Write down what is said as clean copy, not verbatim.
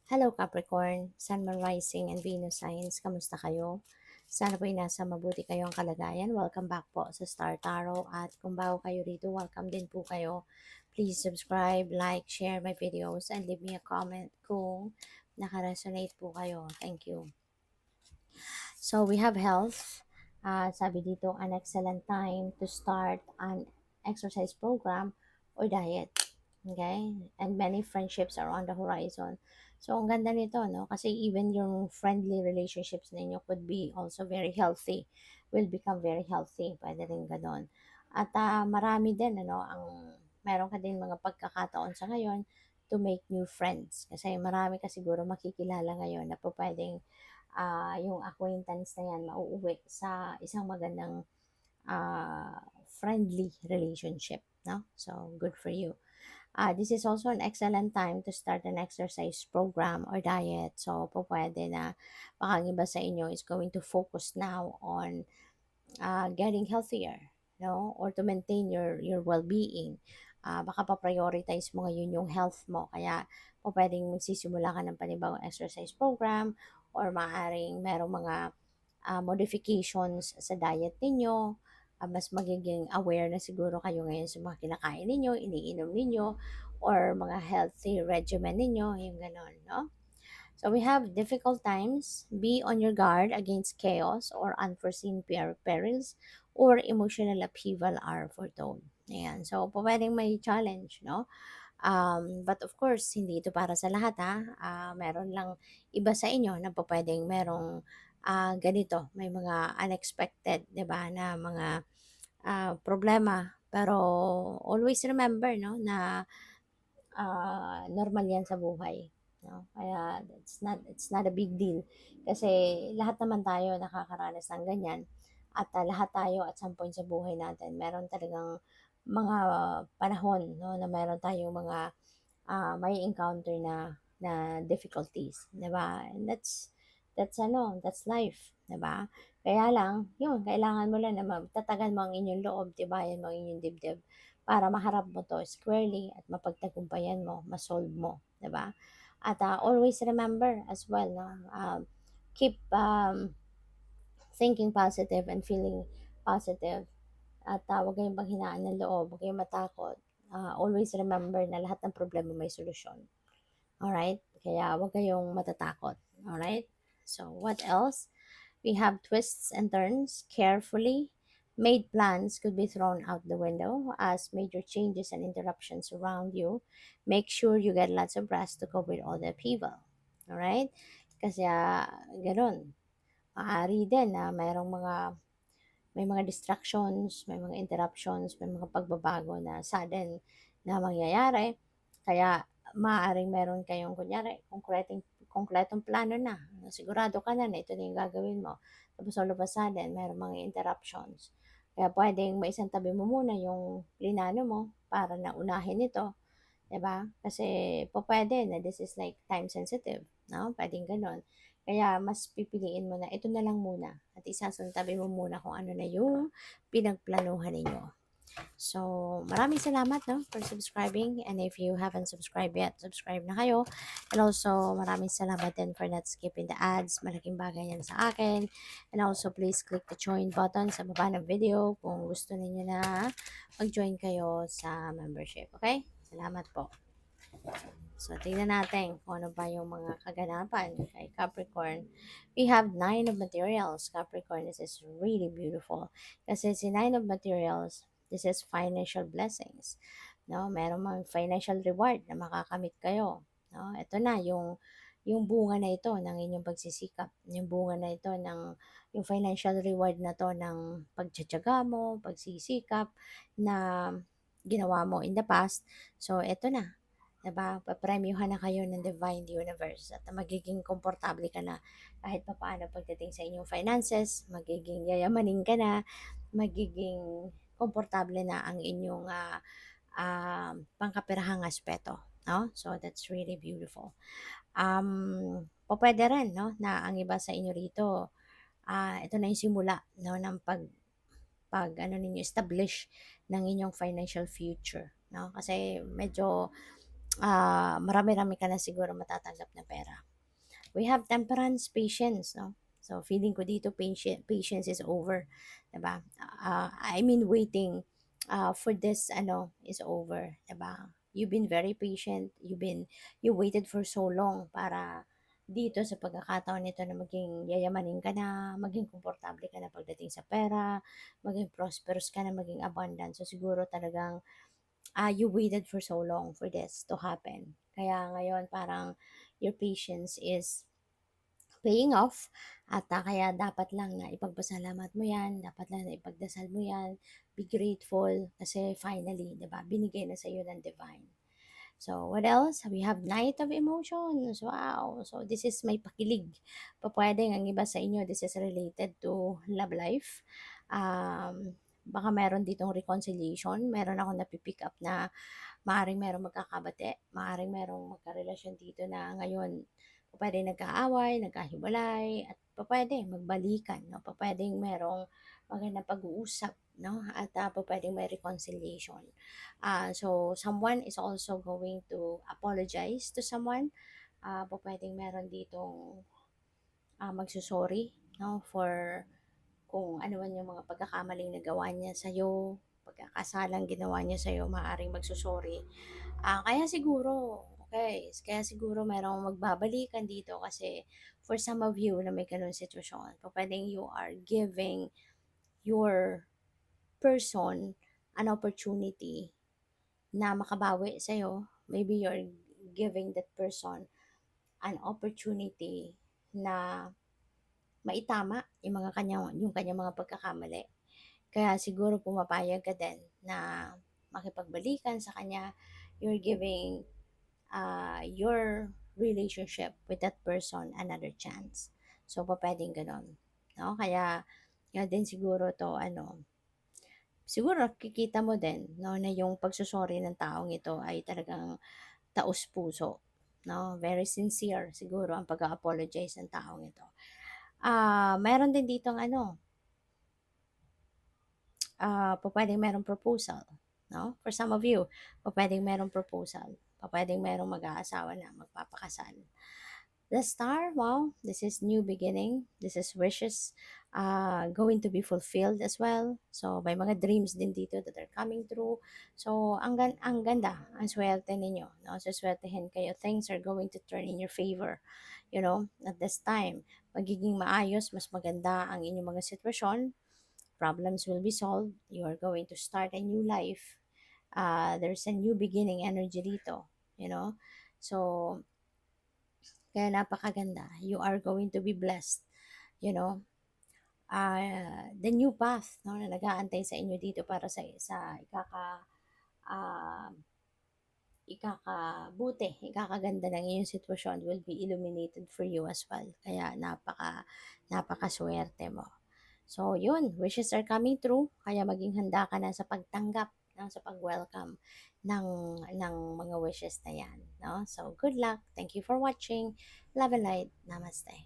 Hello Capricorn, Sun, Moon, Rising, and Venus signs. Kamusta kayo? Sana po'y nasa mabuti kayong kalagayan. Welcome back po sa Star Tarot. At kung bago kayo rito, welcome din po kayo. Please subscribe, like, share my videos, and leave me a comment kung nakaresonate po kayo. Thank you. So we have health. Sabi dito, an excellent time to start an exercise program or diet. Okay? And many friendships are on the horizon. So, ang ganda nito, no? Kasi even yung friendly relationships ninyo could be also very healthy. Will become very healthy. Pwede rin ganon. At marami din, ano, meron ka din mga pagkakataon sa ngayon to make new friends. Kasi marami ka siguro makikilala ngayon na po pwedeng yung acquaintance na yan mauuwi sa isang magandang friendly relationship. No? So, good for you. This is also an excellent time to start an exercise program or diet. So, po pwede na baka ang iba sa inyo is going to focus now on getting healthier, no? Or to maintain your well-being. Baka pa-prioritize mo ngayon yung health mo. Kaya po pwedeng magsisimula ka ng panibagong exercise program or maaaring merong mga modifications sa diet ninyo. Mas magiging aware na siguro kayo ngayon sa mga kinakain ninyo, iniinom ninyo, or mga healthy regimen ninyo, yung ganon, no? So we have difficult times. Be on your guard against chaos or unforeseen perils or emotional upheaval are foretold. Ayan. So, pwedeng may challenge, no? But of course, hindi ito para sa lahat, ha. Meron lang iba sa inyo na pwedeng merong ganito. May mga unexpected, di ba, na mga problema. Pero always remember, no, na normal yan sa buhay. No? Kaya it's not a big deal. Kasi lahat naman tayo nakakaranas ng ganyan. At lahat tayo at some point sa buhay natin, meron talagang mga panahon, no, na meron tayong mga may encounter na difficulties, 'di ba? And that's life, 'di ba? Kaya lang, yun, kailangan mo lang na magtatagan mo ang inyong loob, tibayan mo ang inyong dibdib para maharap mo to squarely at mapagtagumpayan mo, masolve mo, 'di ba? At always remember as well, no, keep thinking positive and feeling positive. At huwag kayong panghinaan ng loob, huwag kayong matakot. Always remember na lahat ng problema may solusyon. Alright? Kaya huwag kayong matatakot. Alright? So, what else? We have twists and turns. Carefully made plans could be thrown out the window as major changes and interruptions around you. Make sure you get lots of rest to cope with all the upheaval. Alright? Kasi ganun. Maaari din na may mga distractions, may mga interruptions, may mga pagbabago na sudden na mangyayari. Kaya maaaring meron kayong kunyari, konkretong plano na. Sigurado ka na ito na yung gagawin mo. Tapos all of a sudden, meron mga interruptions. Kaya pwedeng maisang tabi mo muna yung plinano mo para na unahin ito. 'Di ba? Kasi pwede na this is like time sensitive, no? Pwedeng gano'n. Kaya mas pipiliin mo na ito na lang muna at isasantabi mo muna kung ano na yung pinagplanuhan ninyo. So, maraming salamat, no, for subscribing, and if you haven't subscribed yet, subscribe na kayo. And also, maraming salamat din for not skipping the ads. Malaking bagay yan sa akin. And also, please click the join button sa baba ng video kung gusto niyo na mag-join kayo sa membership. Okay? Salamat po. So, tingnan natin kung ano ba yung mga kaganapan kay Capricorn. We have Nine of Materials. Capricorn, this is really beautiful. Kasi si Nine of Materials, this is financial blessings. No, meron mang financial reward na makakamit kayo. No, ito na yung bunga na ito ng inyong pagsisikap. Yung bunga na ito ng yung financial reward na to ng pagtsatsaga mo, pagsisikap na ginawa mo in the past. So, ito na. Diba? Papremyuhan na kayo ng Divine Universe at magiging komportable ka na kahit papaano pagdating sa inyong finances, magiging yayamanin ka na, magiging komportable na ang inyong pangkapirahang aspeto. No? So, that's really beautiful. Pwede rin, no, na ang iba sa inyo rito, ito na yung simula, no, ng pag ano ninyo, establish ng inyong financial future. No? Kasi medyo marami-rami ka na siguro matatanggap na pera. We have temperance, patience, no? So, feeling ko dito, patience is over. Diba? I mean, waiting for this, is over. Diba? You've been very patient. You waited for so long para dito sa pagkakataon nito na maging yayamanin ka na, maging komportable ka na pagdating sa pera, maging prosperous ka na, maging abundant. So, siguro talagang you waited for so long for this to happen. Kaya ngayon parang your patience is paying off at kaya dapat lang na ipagpasalamat mo yan, dapat lang na ipagdasal mo yan, be grateful kasi finally, 'di ba, binigay na sa iyo ng divine. So, what else? We have Night of Emotions. Wow. So, this is may pakilig. Pwedeng ang iba sa inyo, this is related to love life. Baka meron ditong reconciliation. Meron ako napipick up na maaring merong magkakabate, maaring merong magkarelasyon dito na ngayon pwede nagkaaway, nagkahiwalay, at pwede magbalikan, no? Pwedeng merong magandang pag-uusap, no? At pwedeng may reconciliation. So, someone is also going to apologize to someone. Pwedeng meron ditong magsusorry, no? For kung ano man yung mga pagkakamaling nagawa niya sa'yo, pagkakasalang ginawa niya sa'yo, maaaring magsusorry. Kaya siguro merong magbabalikan dito kasi for some of you na may ganun sitwasyon, pwedeng you are giving your person an opportunity na makabawi sa'yo. Maybe you're giving that person an opportunity na maitama yung kanyang mga pagkakamali. Kaya siguro pumapayag ka din na makipagbalikan sa kanya. You're giving your relationship with that person another chance. So, pwedeng ganon. No? Kaya, yun din siguro to, siguro nakikita mo din, no, na yung pagsusori ng taong ito ay talagang taos puso. No? Very sincere siguro ang pag-apologize ng taong ito. Meron din dito pwedeng merong proposal, no? For some of you, pwedeng merong proposal, pwedeng merong mag-aasawa na magpapakasal. The star, wow, this is new beginning. This is wishes going to be fulfilled as well. So, may mga dreams din dito that are coming true. So, ang ganda, ang swerte ninyo. No? So, swertehin kayo. Things are going to turn in your favor. At this time, magiging maayos, mas maganda ang inyong mga sitwasyon. Problems will be solved. You are going to start a new life. There's a new beginning energy dito. So, kaya napakaganda. You are going to be blessed. You know, the new path, no, na nag-aantay sa inyo dito para sa uh, ikakaganda ng iyong sitwasyon will be illuminated for you as well. Kaya napakaswerte mo. So, yun, wishes are coming true. Kaya maging handa ka na sa pagtanggap, no, sa pag-welcome ng mga wishes na yan. No? So, good luck. Thank you for watching. Love and light. Namaste.